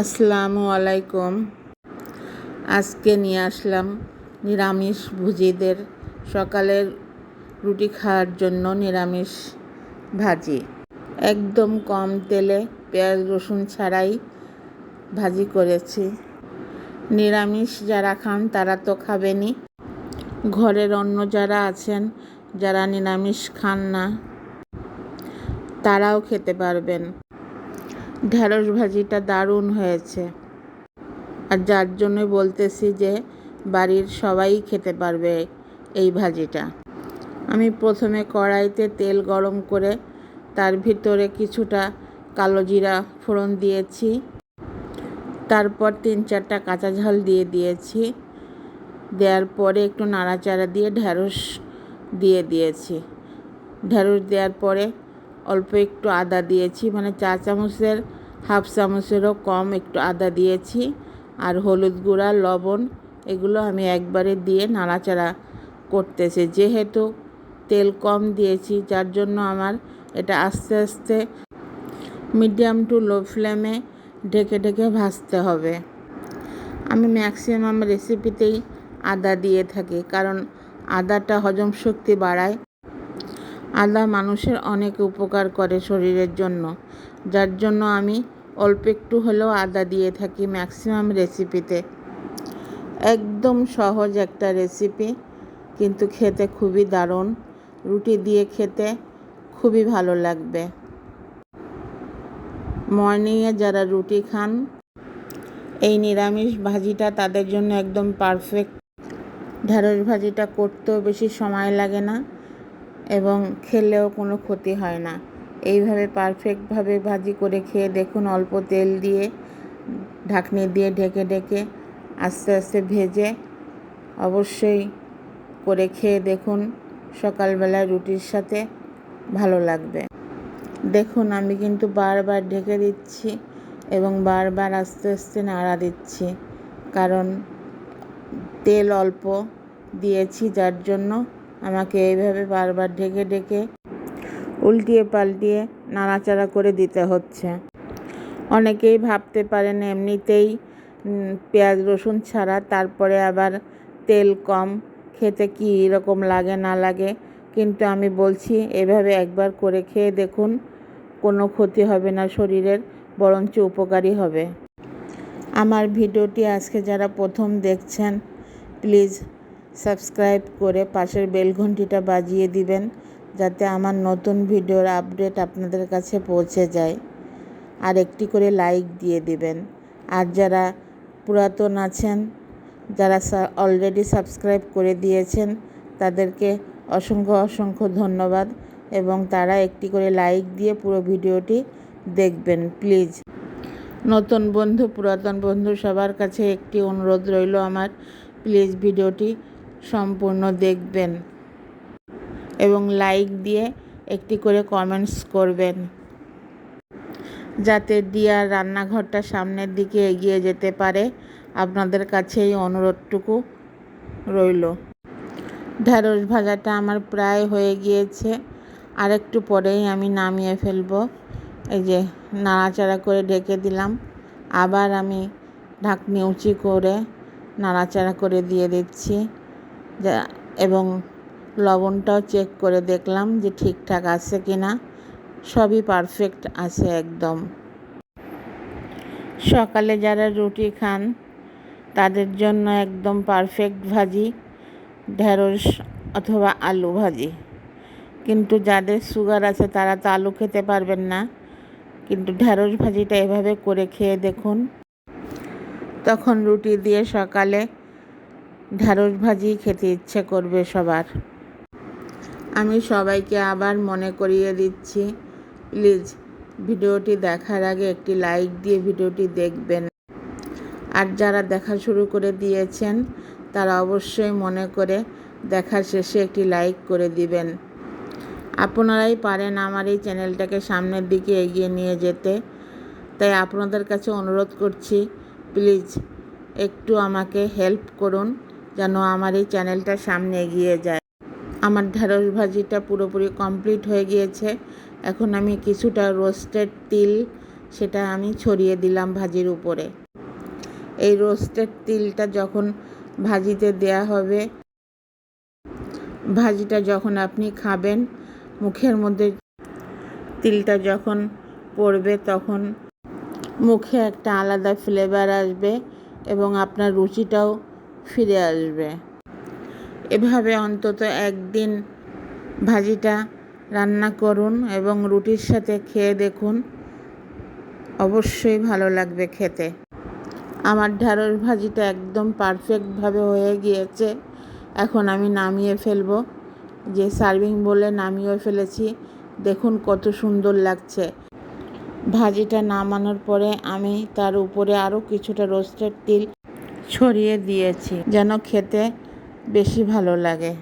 আসসালামু আলাইকুম। আজকে নিয়ে আসলাম নিরামিষ ভুজিদের সকালের রুটি খাওয়ার জন্য নিরামিষ ভাজি। একদম কম তেলে পেঁয়াজ রসুন ছাড়াই ভাজি করেছি। নিরামিষ যারা খান তারা তো খাবেনই, ঘরের অন্য যারা আছেন যারা নিরামিষ খান না তারাও খেতে পারবেন। ঢেঁড়স ভাজিটা দারুণ হয়েছে, আর যার জন্য বলতেছি যে বাড়ির সবাই খেতে পারবে এই ভাজিটা। আমি প্রথমে কড়াইতে তেল গরম করে তার ভিতরে কিছুটা কালো জিরা ফোড়ন দিয়েছি, তারপর 3-4টা কাঁচা ঝাল দিয়ে দিয়েছি। দেওয়ার পরে একটু নাড়াচাড়া দিয়ে ঢেঁড়স দিয়ে দিয়েছি। ঢেঁড়স দেওয়ার পরে অল্প একটু আদা দিয়েছি, মানে 4 চামচের হাফ চামচেরও কম একটু আদা দিয়েছি। আর হলুদ গুঁড়া, লবণ এগুলো আমি একবারে দিয়ে নাড়াচাড়া করতেছি। যেহেতু তেল কম দিয়েছি যার জন্য আমার এটা আস্তে আস্তে মিডিয়াম টু লো ফ্লেমে ঢেকে ঢেকে ভাজতে হবে। আমি ম্যাক্সিমাম রেসিপিতেই আদা দিয়ে থাকি, কারণ আদাটা হজম শক্তি বাড়ায়। আদা মানুষের অনেক উপকার করে শরীরের জন্য, যার জন্য আমি অল্প একটু হলেও আদা দিয়ে থাকি ম্যাক্সিমাম রেসিপিতে। একদম সহজ একটা রেসিপি, কিন্তু খেতে খুবই দারুণ। রুটি দিয়ে খেতে খুবই ভালো লাগবে। মর্নিংয়ে যারা রুটি খান এই নিরামিষ ভাজিটা তাদের জন্য একদম পারফেক্ট। ঢেঁড়স ভাজিটা করতেও বেশি সময় লাগে না এবং খেলেও কোনো ক্ষতি হয় না। এইভাবে পারফেক্টভাবে ভাজি করে খেয়ে দেখুন। অল্প তেল দিয়ে ঢাকনি দিয়ে ঢেকে ঢেকে আস্তে আস্তে ভেজে অবশ্যই করে খেয়ে দেখুন। সকালবেলায় রুটির সাথে ভালো লাগবে। দেখুন আমি কিন্তু বারবার ঢেকে দিচ্ছি এবং বারবার আস্তে আস্তে নাড়া দিচ্ছি, কারণ তেল অল্প দিয়েছি, যার জন্য আমাকে এইভাবে বারবার ঢেকে ঢেকে উল্টিয়ে পাল্টিয়ে নাড়াচাড়া করে দিতে হচ্ছে। অনেকেই ভাবতে পারেন এমনিতেই পেঁয়াজ রসুন ছাড়া, তারপরে আবার তেল কম, খেতে কী রকম লাগে না লাগে, কিন্তু আমি বলছি এভাবে একবার করে খেয়ে দেখুন। কোনো ক্ষতি হবে না শরীরের, বরঞ্চ উপকারী হবে। আমার ভিডিওটি আজকে যারা প্রথম দেখছেন প্লিজ সাবস্ক্রাইব করে পাশের বেল ঘন্টিটা বাজিয়ে দিবেন, যাতে আমার নতুন ভিডিওর আপডেট আপনাদের কাছে পৌঁছে যায়। আর একটি করে লাইক দিয়ে দিবেন। আর যারা পুরাতন আছেন, যারা অলরেডি সাবস্ক্রাইব করে দিয়েছেন, তাদেরকে অসংখ্য অসংখ্য ধন্যবাদ, এবং তারা একটি করে লাইক দিয়ে পুরো ভিডিওটি দেখবেন প্লিজ। নতুন বন্ধু, পুরাতন বন্ধু সবার কাছে একটি অনুরোধ রইল আমার, প্লিজ ভিডিওটি সম্পূর্ণ দেখবেন এবং লাইক দিয়ে একটি করে কমেন্টস করবেন, যাতে দিয়ার রান্নাঘরটা সামনের দিকে এগিয়ে যেতে পারে। আপনাদের কাছে এই অনুরোধটুকু রইল। ঢেঁড়স ভাজাটা আমার প্রায় হয়ে গিয়েছে, আর একটু পরেই আমি নামিয়ে ফেলব। এই যে নাড়াচাড়া করে ঢেকে দিলাম, আবার আমি ঢাকনি উঁচু করে নাড়াচাড়া করে দিয়ে দিচ্ছি, এবং লবণটাও চেক করে দেখলাম যে ঠিকঠাক আছে কি না। সবই পারফেক্ট আছে একদম। সকালে যারা রুটি খান তাদের জন্য একদম পারফেক্ট ভাজি ঢেঁড়স অথবা আলু ভাজি। কিন্তু যাদের সুগার আছে তারা তো আলু খেতে পারবেন না, কিন্তু ঢেঁড়স ভাজিটা এভাবে করে খেয়ে দেখুন। তখন রুটি দিয়ে সকালে ঢেঁড়স ভাজি খেতে ইচ্ছে করবে সবার। আমি সবাইকে আবার মনে করিয়ে দিচ্ছি, প্লিজ ভিডিওটি দেখার আগে একটি লাইক দিয়ে ভিডিওটি দেখবেন। আর যারা দেখা শুরু করে দিয়েছেন তারা অবশ্যই মনে করে দেখার শেষে একটি লাইক করে দিবেন। আপনারাই পারেন আমার এই চ্যানেলটাকে সামনের দিকে এগিয়ে নিয়ে যেতে, তাই আপনাদের কাছে অনুরোধ করছি প্লিজ একটু আমাকে হেল্প করুন, যেন আমার এই চ্যানেলটা সামনে এগিয়ে যায়। আমার ঢেঁড়স ভাজিটা পুরোপুরি কমপ্লিট হয়ে গিয়েছে। এখন আমি কিছুটা রোস্টেড তিল সেটা আমি ছড়িয়ে দিলাম ভাজির উপরে। এই রোস্টেড তিলটা যখন ভাজিতে দেয়া হবে, ভাজিটা যখন আপনি খাবেন, মুখের মধ্যে তিলটা যখন পড়বে তখন মুখে একটা আলাদা ফ্লেভার আসবে এবং আপনার রুচিটাও ফিরে আসবে। এভাবে অন্তত একদিন ভাজিটা রান্না করুন এবং রুটির সাথে খেয়ে দেখুন, অবশ্যই ভালো লাগবে খেতে। আমার ঢ্যাঁড়স ভাজিটা একদম পারফেক্টভাবে হয়ে গিয়েছে। এখন আমি নামিয়ে ফেলবো। যে সার্ভিং বোলে নামিয়ে ফেলেছি, দেখুন কত সুন্দর লাগছে। ভাজিটা নামানোর পরে আমি তার উপরে আরও কিছুটা রোস্টেড তিল ছড়িয়ে দিয়েছি যেন খেতে বেশি ভালো লাগে।